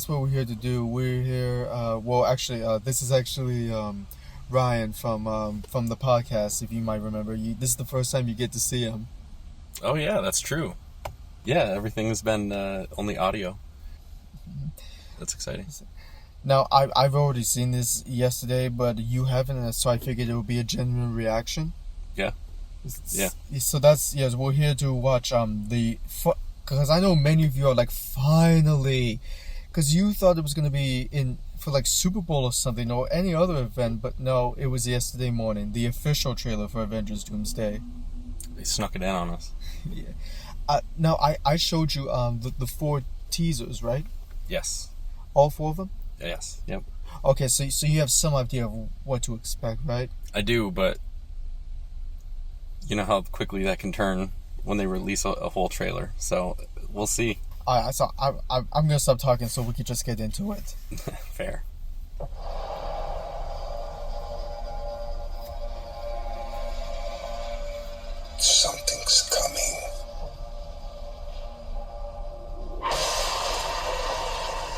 that's what we're here to do. We're here. This is actually Ryan from the podcast. If you might remember, this is the first time you get to see him. Oh yeah, that's true. Yeah, everything has been only audio. That's exciting. Now, I've already seen this yesterday, but you haven't, so I figured it would be a genuine reaction. Yeah. Yeah. So we're here to watch because I know many of you are like, finally, because you thought it was going to be in for like Super Bowl or something or any other event, but no, it was yesterday morning, the official trailer for Avengers Doomsday. They snuck it in on us. Yeah. Now, I showed you the 4 teasers, right? Yes. All 4 of them? Yes. Yep. Okay, so you have some idea of what to expect, right? I do, but you know how quickly that can turn when they release a whole trailer. So we'll see. So I'm gonna stop talking so we can just get into it. Fair. Something's coming.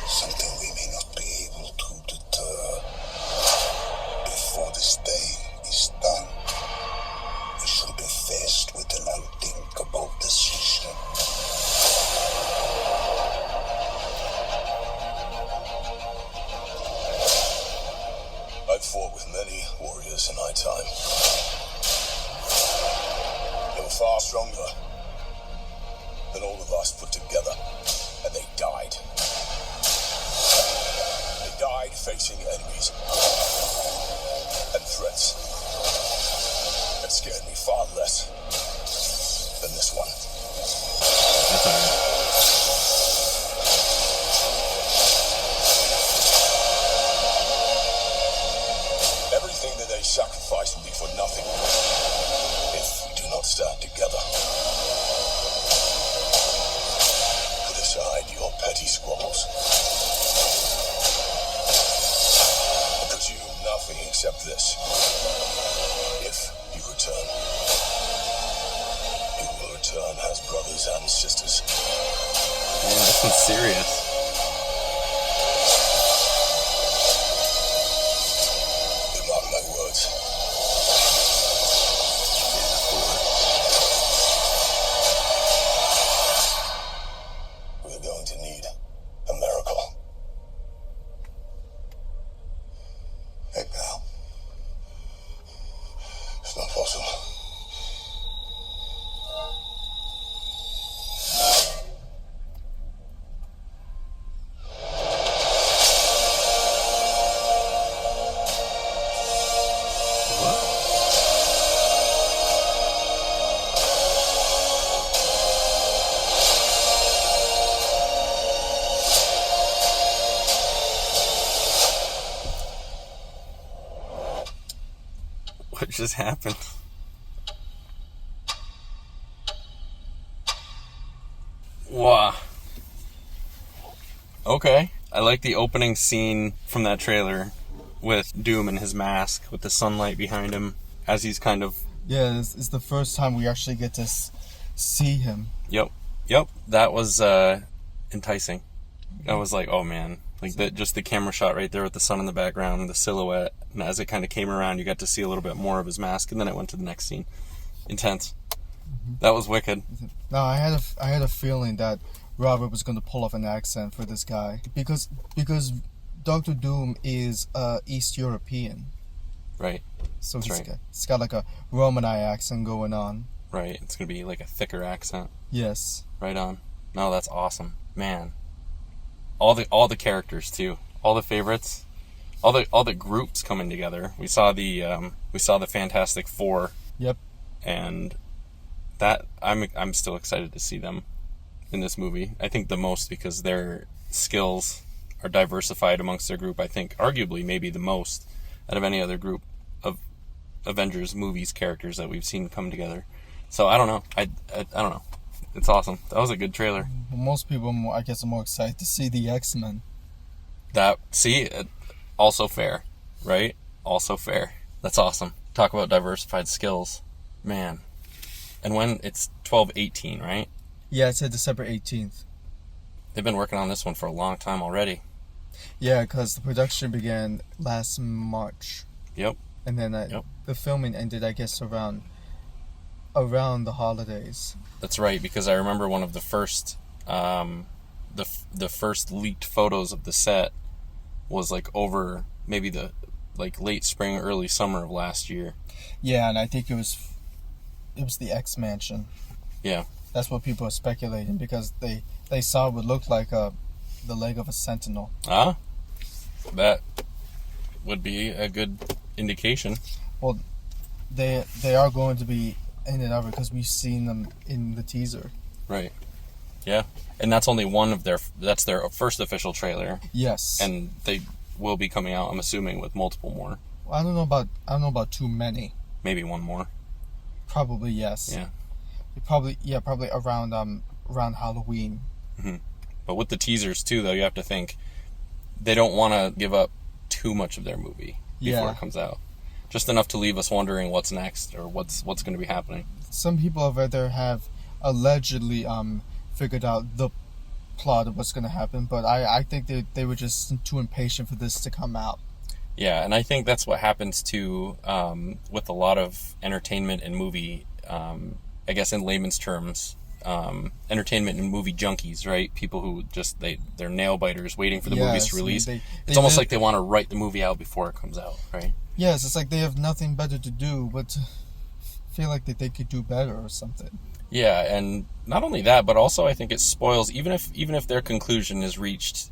Something we may not be able to deter. Before this day is done, we shall be faced with an unthinkable decision. I've fought with many warriors in my time. They were far stronger than all of us put together, and they died. They died facing enemies and threats that scared me far less than this one. That's all right. Everything that they sacrificed will be for nothing if we do not stand together. Put aside your petty squabbles. Because you do nothing except this. If you return, you will return as brothers and sisters. Man, this one's serious. Mark my words. We're going to need a miracle. Hey, pal. It's not possible. What just happened? Wow. Okay. I like the opening scene from that trailer with Doom and his mask with the sunlight behind him as he's kind of... Yeah, it's the first time we actually get to see him. Yep. That was enticing. I was like, oh man. Like just the camera shot right there with the sun in the background, the silhouette, and as it kind of came around, you got to see a little bit more of his mask, and then it went to the next scene. Intense. Mm-hmm. That was wicked. No, I had a feeling that Robert was going to pull off an accent for this guy because Dr. Doom is East European. Right. So he's got like a Romanai accent going on. Right. It's going to be like a thicker accent. Yes. Right on. No, that's awesome. Man. All the characters too. All the favorites. All the groups coming together. We saw the Fantastic Four. Yep. And that I'm still excited to see them in this movie. I think the most because their skills are diversified amongst their group. I think arguably maybe the most out of any other group of Avengers movies characters that we've seen come together. So I don't know. I don't know. It's awesome. That was a good trailer. Most people, I guess, are more excited to see the X-Men. Also fair, right? Also fair. That's awesome. Talk about diversified skills. Man. And when it's 12/18, right? Yeah, it's December 18th. They've been working on this one for a long time already. Yeah, because the production began last March. Yep. And then the filming ended, I guess, around the holidays. That's right, because I remember one of the first the first leaked photos of the set was like over maybe the like late spring, early summer of last year. Yeah, and I think it was the X Mansion. Yeah. That's what people are speculating, because they saw what looked like the leg of a sentinel. Ah, that would be a good indication. Well, they are going to be in it over because we've seen them in the teaser. Right. Yeah. And that's only one of that's their first official trailer. Yes. And they will be coming out, I'm assuming, with multiple more. I don't know about too many. Maybe one more. Probably yes. Yeah. Probably around Halloween. Mm-hmm. But with the teasers too, though, you have to think they don't want to give up too much of their movie before it comes out. Just enough to leave us wondering what's next or what's going to be happening. Some people over there have allegedly figured out the plot of what's going to happen, but I think they were just too impatient for this to come out. Yeah, and I think that's what happens to with a lot of entertainment and movie, I guess in layman's terms, entertainment and movie junkies, right? People who just they're nail biters waiting for the movies to release. It's almost like they want to write the movie out before it comes out, right? Yes, it's like they have nothing better to do but to feel like that they could do better or something. Yeah, and not only that, but also I think it spoils, even if their conclusion is reached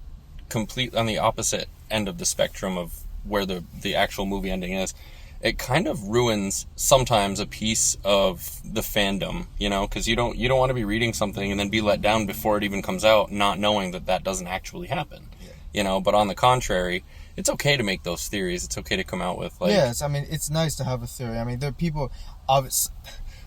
complete on the opposite end of the spectrum of where the actual movie ending is, it kind of ruins sometimes a piece of the fandom, you know, because you don't want to be reading something and then be let down before it even comes out, not knowing that doesn't actually happen, you know. But on the contrary, it's okay to make those theories. It's okay to come out with like. Yes, I mean it's nice to have a theory. I mean there are people,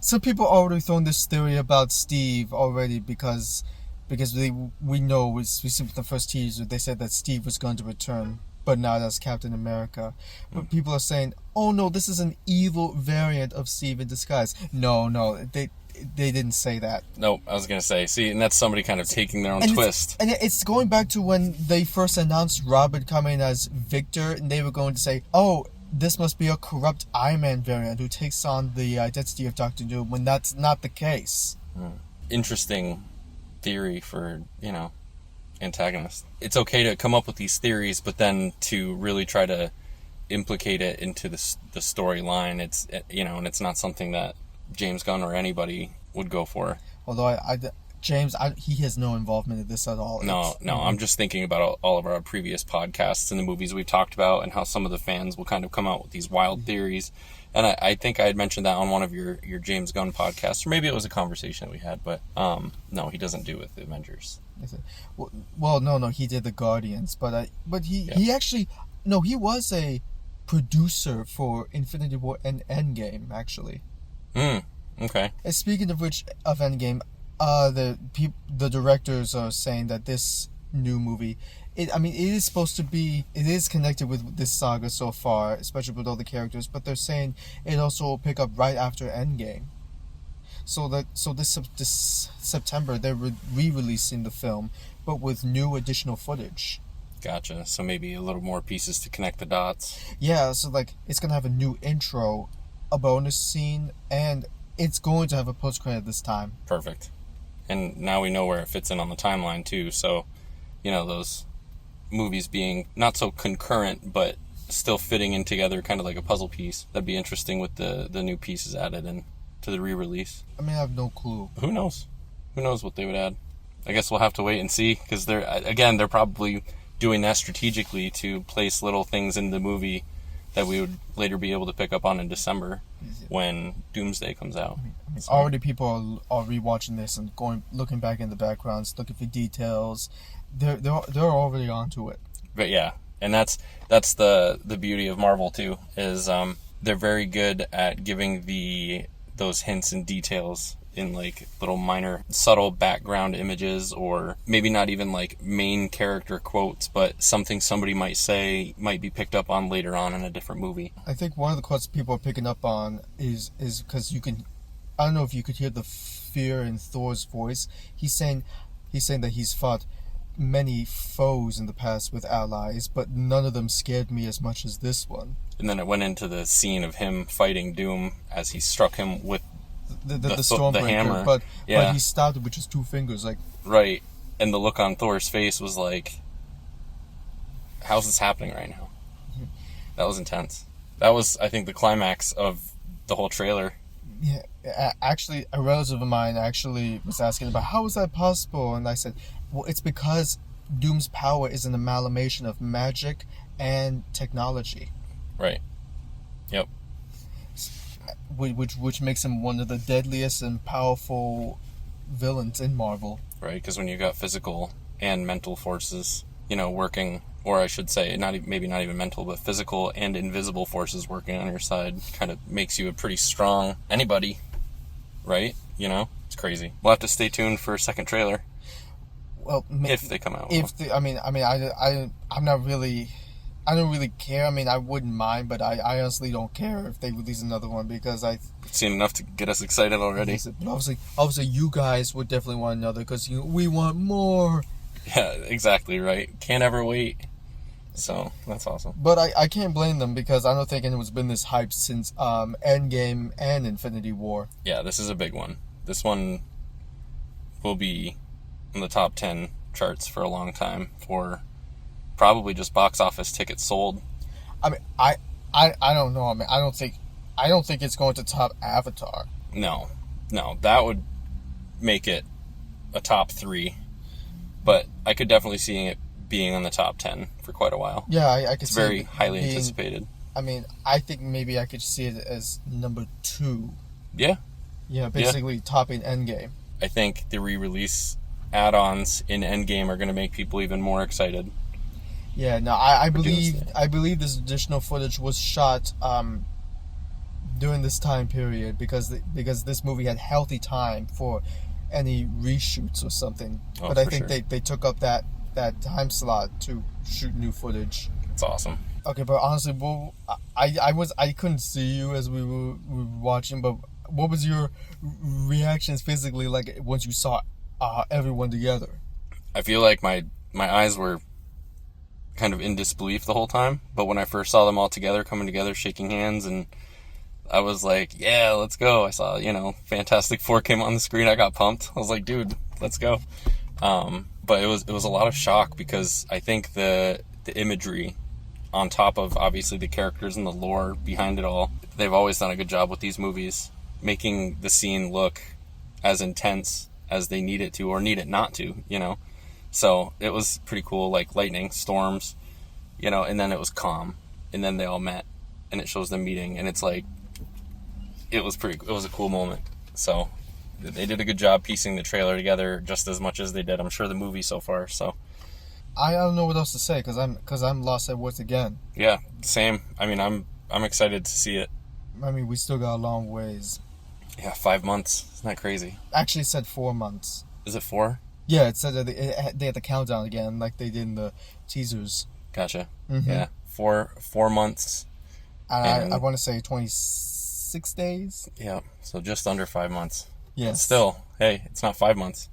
some people already thrown this theory about Steve already because we know we've seen the first teaser. They said that Steve was going to return, but not as Captain America. But people are saying, oh no, this is an evil variant of Steve in disguise. No, they didn't say that. Nope, I was going to say, see, and that's somebody kind of taking their own twist. And it's going back to when they first announced Robert coming as Victor, and they were going to say, oh, this must be a corrupt Iron Man variant who takes on the identity of Dr. Doom, when that's not the case. Interesting theory for, you know, antagonist. It's okay to come up with these theories, but then to really try to implicate it into the storyline, it's, you know, and it's not something that James Gunn or anybody would go for. Although James, he has no involvement in this at all. No, I'm just thinking about all of our previous podcasts and the movies we've talked about and how some of the fans will kind of come out with these wild theories. And I think I had mentioned that on one of your James Gunn podcasts, or maybe it was a conversation that we had, but no, he doesn't do with the Avengers. Well, no, he did the Guardians, but he actually, no, he was a producer for Infinity War and Endgame, actually. Okay. And speaking of which, of Endgame, the directors are saying that this new movie, it is connected with this saga so far, especially with all the characters, but they're saying it also will pick up right after Endgame. So this September they're re-releasing the film, but with new additional footage. Gotcha. So maybe a little more pieces to connect the dots. Yeah, so like it's gonna have a new intro, a bonus scene, and it's going to have a post-credit this time. Perfect. And now we know where it fits in on the timeline too. So, you know, those movies being not so concurrent, but still fitting in together, kind of like a puzzle piece. That'd be interesting with the new pieces added in to the re-release. I mean, I have no clue. Who knows? Who knows what they would add? I guess we'll have to wait and see, because they're probably doing that strategically to place little things in the movie that we would later be able to pick up on in December when Doomsday comes out. So. Already people are rewatching this and looking back in the backgrounds, looking for details. They're already onto it. But yeah, and that's the beauty of Marvel too, is they're very good at giving those hints and details in like little minor subtle background images, or maybe not even like main character quotes, but something somebody might say might be picked up on later on in a different movie. I think one of the quotes people are picking up on is because I don't know if you could hear the fear in Thor's voice. He's saying that he's fought many foes in the past with allies, but none of them scared me as much as this one. And then it went into the scene of him fighting Doom as he struck him with The the Stormbreaker, hammer. but Yeah. he stabbed it with just 2 fingers. Like, right. And the look on Thor's face was like, how's this happening right now? That was intense. That was, I think, the climax of the whole trailer. yeah, actually, a relative of mine actually was asking about how is that possible, and I said, well, it's because Doom's power is an amalgamation of magic and technology, Right. Yep. which makes him one of the deadliest and powerful villains in Marvel. Right, because when you got physical and mental forces, working, or I should say, maybe not even mental, but physical and invisible forces working on your side, kind of makes you a pretty strong anybody, right? It's crazy. We'll have to stay tuned for a second trailer Well, if they come out. I'm not really. I don't really care. I mean, I wouldn't mind, but I honestly don't care if they release another one because I've seen enough to get us excited already. But obviously, you guys would definitely want another because we want more. Yeah, exactly right. Can't ever wait. So that's awesome. But I can't blame them because I don't think anyone's been this hyped since Endgame and Infinity War. Yeah, this is a big one. This one will be in the top 10 charts for a long time for probably just box office tickets sold. I mean, I don't know. I mean, I don't think it's going to top Avatar. No, that would make it a top 3. But I could definitely see it being on the top 10 for quite a while. Yeah, I could It's see very it highly being, anticipated. I mean, I think maybe I could see it as number 2. Yeah. Yeah, basically topping Endgame. I think the re-release add-ons in Endgame are going to make people even more excited. Yeah, no, I believe Doomsday. this additional footage was shot during this time period because this movie had healthy time for any reshoots or something. Oh, but I for think sure. they took up that time slot to shoot new footage. It's awesome. Okay, but honestly, well, I couldn't see you as we were watching, but what was your reactions physically like once you saw everyone together? I feel like my eyes were kind of in disbelief the whole time, but when I first saw them all together, coming together, shaking hands, and I was like, yeah, let's go. I saw, Fantastic Four came on the screen. I got pumped. I was like, dude, let's go. But it was a lot of shock because I think the imagery on top of obviously the characters and the lore behind it all, they've always done a good job with these movies, making the scene look as intense as they need it to or need it not to, So it was pretty cool, like lightning, storms, and then it was calm, and then they all met, and it shows them meeting, and it's like, it was a cool moment. So they did a good job piecing the trailer together just as much as they did, I'm sure, the movie so far. So I don't know what else to say because I'm lost at words again. yeah, same. I mean, I'm excited to see it. I mean, we still got a long ways. Yeah, 5 months. Isn't that crazy? Actually, it said 4 months. Is it 4? Yeah, it said that they had the countdown again, like they did in the teasers. Gotcha. Mm-hmm. Yeah, 4 months. And I want to say 26 days. Yeah, so just under 5 months. Yes. But still, hey, it's not 5 months.